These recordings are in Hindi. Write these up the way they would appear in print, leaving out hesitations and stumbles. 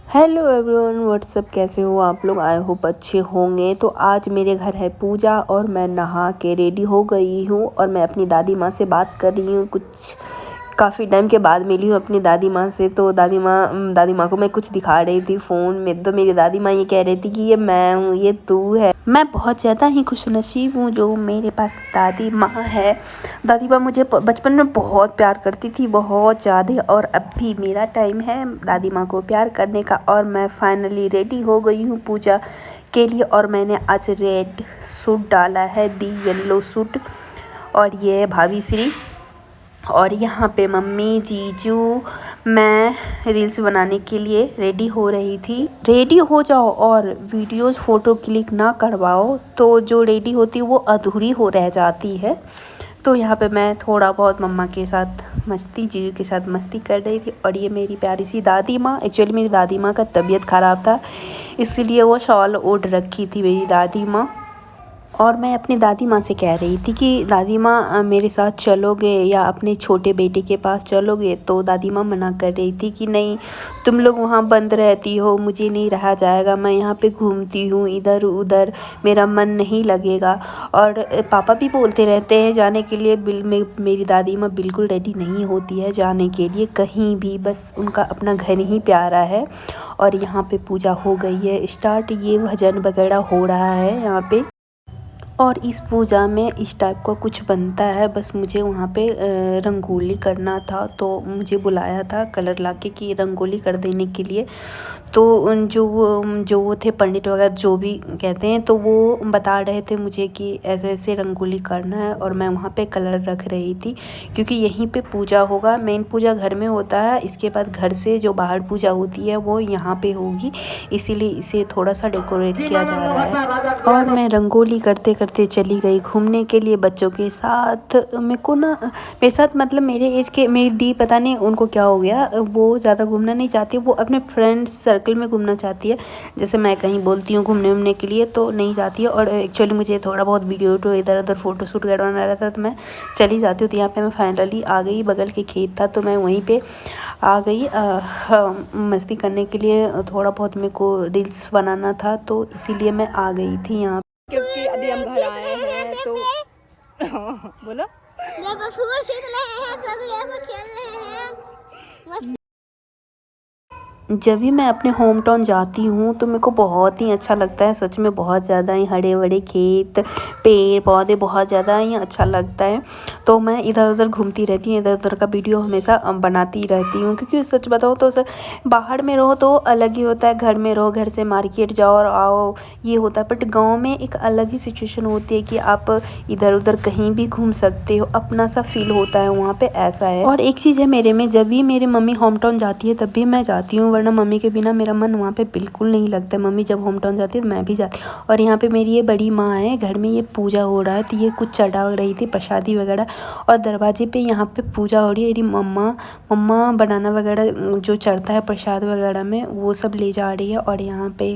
हेलो एवरीवन, व्हाट्सअप, कैसे हो आप लोग। आई होप अच्छे होंगे। तो आज मेरे घर है पूजा और मैं नहा के रेडी हो गई हूँ और मैं अपनी दादी माँ से बात कर रही हूँ। कुछ काफ़ी टाइम के बाद मिली हूँ अपनी दादी माँ से। तो दादी माँ को मैं कुछ दिखा रही थी फ़ोन में। तो मेरी दादी माँ ये कह रही थी कि ये मैं हूँ, ये तू है। मैं बहुत ज़्यादा ही खुशनसीब हूँ जो मेरे पास दादी माँ है। दादी माँ मुझे बचपन में बहुत प्यार करती थी, बहुत ज़्यादा। और अब भी मेरा टाइम है दादी माँ को प्यार करने का। और मैं फाइनली रेडी हो गई हूँ पूजा के लिए। और मैंने आज रेड सूट डाला है, दी येलो सूट। और ये है भाभी श्री। और यहाँ पे मम्मी, जीजू, मैं रील्स बनाने के लिए रेडी हो रही थी। रेडी हो जाओ और वीडियोस फ़ोटो क्लिक ना करवाओ तो जो रेडी होती है वो अधूरी हो रह जाती है। तो यहाँ पे मैं थोड़ा बहुत मम्मा के साथ मस्ती, जीजू के साथ मस्ती कर रही थी। और ये मेरी प्यारी सी दादी माँ। एक्चुअली मेरी दादी माँ का तबीयत ख़राब था, इसलिए वो शॉल ओढ़ रखी थी मेरी दादी माँ। और मैं अपनी दादी माँ से कह रही थी कि दादी माँ मेरे साथ चलोगे या अपने छोटे बेटे के पास चलोगे। तो दादी माँ मना कर रही थी कि नहीं, तुम लोग वहाँ बंद रहती हो, मुझे नहीं रहा जाएगा, मैं यहाँ पे घूमती हूँ इधर उधर, मेरा मन नहीं लगेगा। और पापा भी बोलते रहते हैं जाने के लिए। मेरी दादी माँ बिल्कुल रेडी नहीं होती है जाने के लिए कहीं भी, बस उनका अपना घर ही प्यारा है। और यहाँ पे पूजा हो गई है स्टार्ट, ये भजन वगैरह हो रहा है यहाँ पे। और इस पूजा में इस टाइप का कुछ बनता है। बस मुझे वहाँ पे रंगोली करना था, तो मुझे बुलाया था कलर लाके कि रंगोली कर देने के लिए। तो जो वो थे पंडित वगैरह, जो भी कहते हैं, तो वो बता रहे थे मुझे कि ऐसे ऐसे रंगोली करना है। और मैं वहाँ पे कलर रख रही थी क्योंकि यहीं पे पूजा होगा। मेन पूजा घर में होता है, इसके बाद घर से जो बाहर पूजा होती है वो यहाँ पे होगी, इसीलिए इसे थोड़ा सा डेकोरेट किया जा रहा है। और मैं रंगोली करते करते चली गई घूमने के लिए बच्चों के साथ। मेरे को ना, मेरे साथ मतलब मेरे एज के मेरी दी, पता नहीं उनको क्या हो गया, वो ज़्यादा घूमना नहीं चाहती, वो अपने फ्रेंड्स सर्कल में घूमना चाहती है। जैसे मैं कहीं बोलती हूँ घूमने वूमने के लिए तो नहीं जाती है। और एक्चुअली मुझे थोड़ा बहुत वीडियो तो इधर उधर फ़ोटो शूट करवाना रहता था, तो मैं चली जाती हूँ। तो यहाँ पे मैं फाइनली आ गई, बगल के खेत था तो मैं वहीं पे आ गई मस्ती करने के लिए। थोड़ा बहुत मेरे को रील्स बनाना था तो इसीलिए मैं आ गई थी यहाँ। क्योंकि अभी हम घर आए हैं तो बोलो, जब भी मैं अपने होम टाउन जाती हूँ तो मेरे को बहुत ही अच्छा लगता है, सच में। बहुत ज़्यादा ही हरे भरे खेत, पेड़ पौधे, बहुत ज़्यादा ही अच्छा लगता है। तो मैं इधर उधर घूमती रहती हूँ, इधर उधर का वीडियो हमेशा बनाती रहती हूँ। क्योंकि सच बताओ तो बाहर में रहो तो अलग ही होता है, घर में रहो, घर से मार्केट जाओ और आओ, ये होता है। बट गाँव में एक अलग ही सिचुएशन होती है कि आप इधर उधर कहीं भी घूम सकते हो, अपना सा फील होता है वहाँ पे, ऐसा है। और एक चीज़ है मेरे में, जब भी मेरी मम्मी होम टाउन जाती है तब भी मैं जाती हूँ, वरना मम्मी के बिना मेरा मन वहाँ पे बिल्कुल नहीं लगता है। मम्मी जब होम टाउन जाती है तो मैं भी जाती हूँ। और यहाँ पे मेरी ये बड़ी माँ है, घर में ये पूजा हो रहा है तो ये कुछ चढ़ा रही थी प्रसादी वगैरह। और दरवाजे पे यहाँ पे पूजा हो रही है। मेरी मम्मा बनाना वगैरह जो चढ़ता है प्रसाद वगैरह में, वो सब ले जा रही है। और यहाँ पे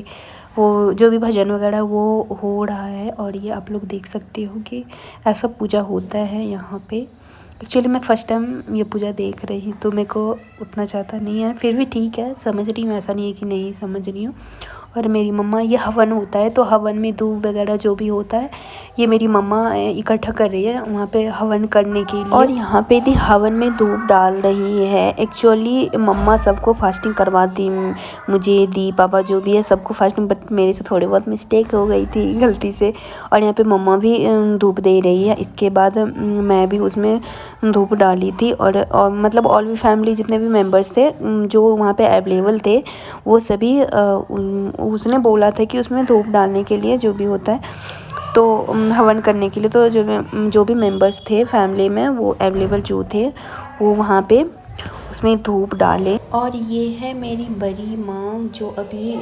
वो जो भी भजन वगैरह वो हो रहा है। और ये आप लोग देख सकते हो कि ऐसा पूजा होता है यहाँ पे। एक्चुअली मैं फ़र्स्ट टाइम ये पूजा देख रही, तो मेरे को उतना ज़्यादा नहीं है, फिर भी ठीक है, समझ रही हूँ, ऐसा नहीं है कि नहीं समझ रही हूँ। और मेरी मम्मा, ये हवन होता है तो हवन में दूध वगैरह जो भी होता है ये मेरी मम्मा इकट्ठा कर रही है वहाँ पे हवन करने के लिए। और यहाँ पे दी हवन में धूप डाल रही है। एक्चुअली मम्मा सबको फास्टिंग करवाती, मुझे, दी, पापा जो भी है सबको फास्टिंग, बट मेरे से थोड़ी बहुत मिस्टेक हो गई थी गलती से। और यहाँ पे मम्मा भी धूप दे रही है। इसके बाद मैं भी उसमें धूप डाली थी। और मतलब ऑल भी फैमिली जितने भी मेंबर्स थे जो वहाँ पे अवेलेबल थे, वो सभी उसने बोला था कि उसमें धूप डालने के लिए जो भी होता है, तो हवन करने के लिए, तो जो भी मेंबर्स थे फैमिली में वो अवेलेबल जो थे वो वहाँ पे उसमें धूप डाले। और ये है मेरी बड़ी माँ जो अभी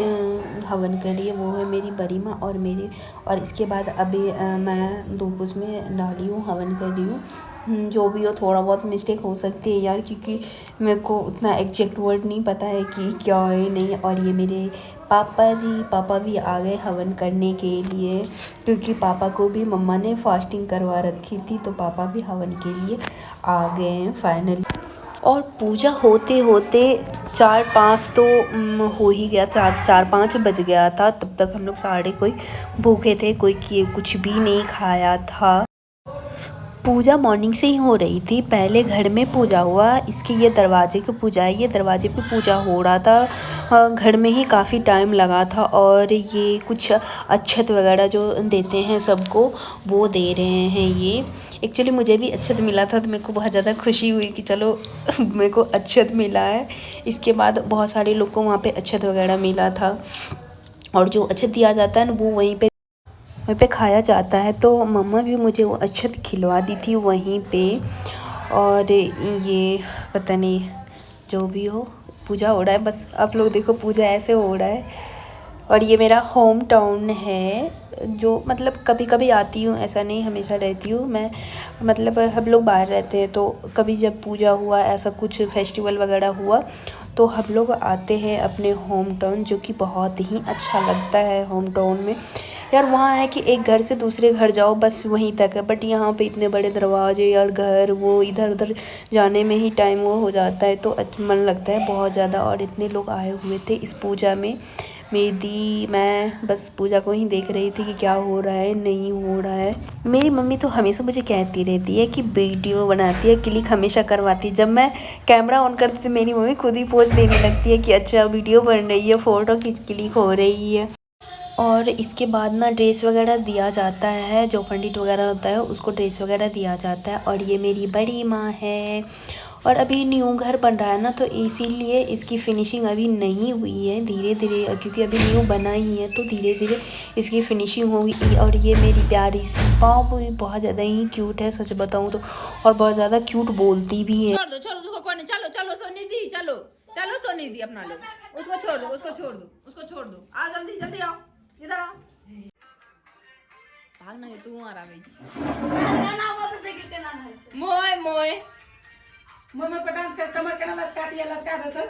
हवन कर रही है, वो है मेरी बड़ी माँ और मेरी। और इसके बाद अभी मैं धूप उसमें डाली हूँ, हवन कर रही हूँ। जो भी हो, थोड़ा बहुत मिस्टेक हो सकती है यार, क्योंकि मेरे को उतना एग्जैक्ट वर्ड नहीं पता है कि क्या है नहीं। और ये मेरे पापा भी आ गए हवन करने के लिए, क्योंकि पापा को भी मम्मा ने फास्टिंग करवा रखी थी, तो पापा भी हवन के लिए आ गए हैं फाइनली। और पूजा होते होते 4-5 तो हो ही गया, 4-5 बज गया था। तब तक हम लोग सारे कोई भूखे थे, कोई कुछ भी नहीं खाया था। पूजा मॉर्निंग से ही हो रही थी। पहले घर में पूजा हुआ, इसके ये दरवाजे की पूजा है, ये दरवाजे पे पूजा हो रहा था। घर में ही काफ़ी टाइम लगा था। और ये कुछ अक्षत वगैरह जो देते हैं सबको, वो दे रहे हैं ये। एक्चुअली मुझे भी अक्षत मिला था तो मेरे को बहुत ज़्यादा खुशी हुई कि चलो मेरे को अक्षत मिला है। इसके बाद बहुत सारे लोग को वहाँ पे अक्षत वगैरह मिला था। और जो अक्षत दिया जाता है ना, वो वहीं पे खाया जाता है। तो मम्मा भी मुझे वो अक्षत खिलवा दी थी वहीं पे। और ये पता नहीं, जो भी हो, पूजा हो रहा है। बस आप लोग देखो, पूजा ऐसे हो रहा है। और ये मेरा होम टाउन है, जो मतलब कभी कभी आती हूँ, ऐसा नहीं हमेशा रहती हूँ मैं। मतलब हम लोग बाहर रहते हैं तो कभी जब पूजा हुआ, ऐसा कुछ फेस्टिवल वगैरह हुआ, तो हम लोग आते हैं अपने होम टाउन, जो कि बहुत ही अच्छा लगता है होम टाउन में। यार वहाँ है कि एक घर से दूसरे घर जाओ, बस वहीं तक है। बट यहाँ पे इतने बड़े दरवाजे और घर, वो इधर उधर जाने में ही टाइम वो हो जाता है। तो मन लगता है बहुत ज़्यादा। और इतने लोग आए हुए थे इस पूजा में। मेरी दी, मैं बस पूजा को ही देख रही थी कि क्या हो रहा है, नहीं हो रहा है। मेरी मम्मी तो हमेशा मुझे कहती रहती है कि वीडियो बनाती है, क्लिक हमेशा करवाती है। जब मैं कैमरा ऑन करती तो मेरी मम्मी खुद ही पोज देने लगती है कि अच्छा वीडियो बन रही है, फ़ोटो की क्लिक हो रही है। और इसके बाद ना ड्रेस वगैरह दिया जाता है, जो पंडित वगैरह होता है उसको ड्रेस वगैरह दिया जाता है। और ये मेरी बड़ी माँ है। और अभी न्यू घर बन रहा है ना, तो इसीलिए इसकी फिनिशिंग अभी नहीं हुई है। धीरे धीरे, क्योंकि अभी न्यू बना ही है, तो धीरे धीरे इसकी फिनिशिंग होगी। और ये मेरी प्यारी सी पापू भी बहुत ज़्यादा ही क्यूट है, सच बताऊँ तो। और बहुत ज़्यादा क्यूट बोलती भी है। छोड़ दो उसको, कौन? चलो चलो सोनी दी, चलो चलो सोनी दी, अपना लो, उसको छोड़ दो, उसको छोड़ दो, उसको छोड़ दो। आ जल्दी जल्दी आओ, इधर आओ। भागना के तू आ रहा मोय मोय मोय में डांस कर, कमर के ना लचकाती है, लचका दे तो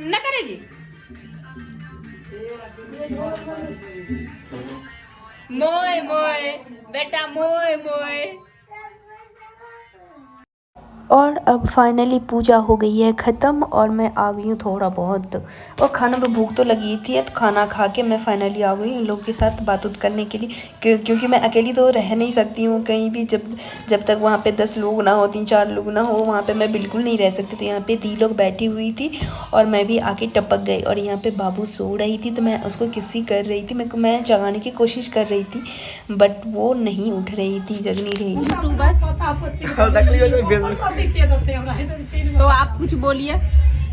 न करेगी। मोय मोय बेटा, मोय मोय। और अब फाइनली पूजा हो गई है ख़त्म। और मैं आ गई हूँ थोड़ा बहुत, और खाना में भूख तो लगी थी, तो खाना खा के मैं फाइनली आ गई इन लोगों के साथ बात करने के लिए। क्योंकि मैं अकेली तो रह नहीं सकती हूँ कहीं भी। जब तक वहाँ पे 10 लोग ना हो, 3-4 लोग ना हो, वहाँ पे मैं बिल्कुल नहीं रह सकती। तो यहाँ पे दी लोग बैठी हुई थी और मैं भी आके टपक गई। और यहाँ पे बाबू सो रही थी, तो मैं उसको किसी कर रही थी, मैं जगाने की कोशिश कर रही थी, बट वो नहीं उठ रही थी, जग नहीं रही थी। तो आप कुछ बोलिए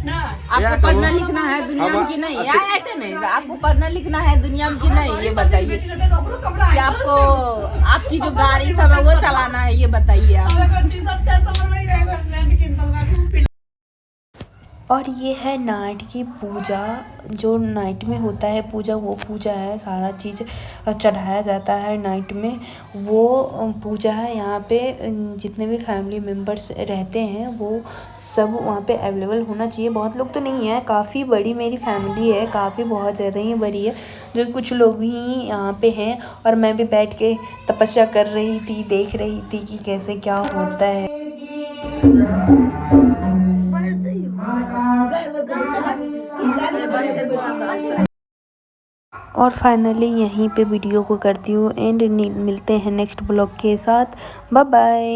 ना। आपको पढ़ना लिखना है दुनिया में कि नहीं? ऐसे नहीं, आपको पढ़ना लिखना है दुनिया में कि नहीं, ये बताइए। कि आपको आपकी जो गाड़ी सब है वो चलाना है, ये बताइए आप। और ये है नाइट की पूजा, जो नाइट में होता है पूजा, वो पूजा है। सारा चीज़ चढ़ाया जाता है नाइट में, वो पूजा है। यहाँ पे जितने भी फैमिली मेम्बर्स रहते हैं वो सब वहाँ पे अवेलेबल होना चाहिए। बहुत लोग तो नहीं है, काफ़ी बड़ी मेरी फैमिली है, काफ़ी बहुत ज़्यादा ही बड़ी है, जो कुछ लोग ही यहाँ पे हैं। और मैं भी बैठ के तपस्या कर रही थी, देख रही थी कि कैसे क्या होता है। और फाइनली यहीं पे वीडियो को करती हूँ एंड। मिलते हैं नेक्स्ट ब्लॉग के साथ। Bye bye.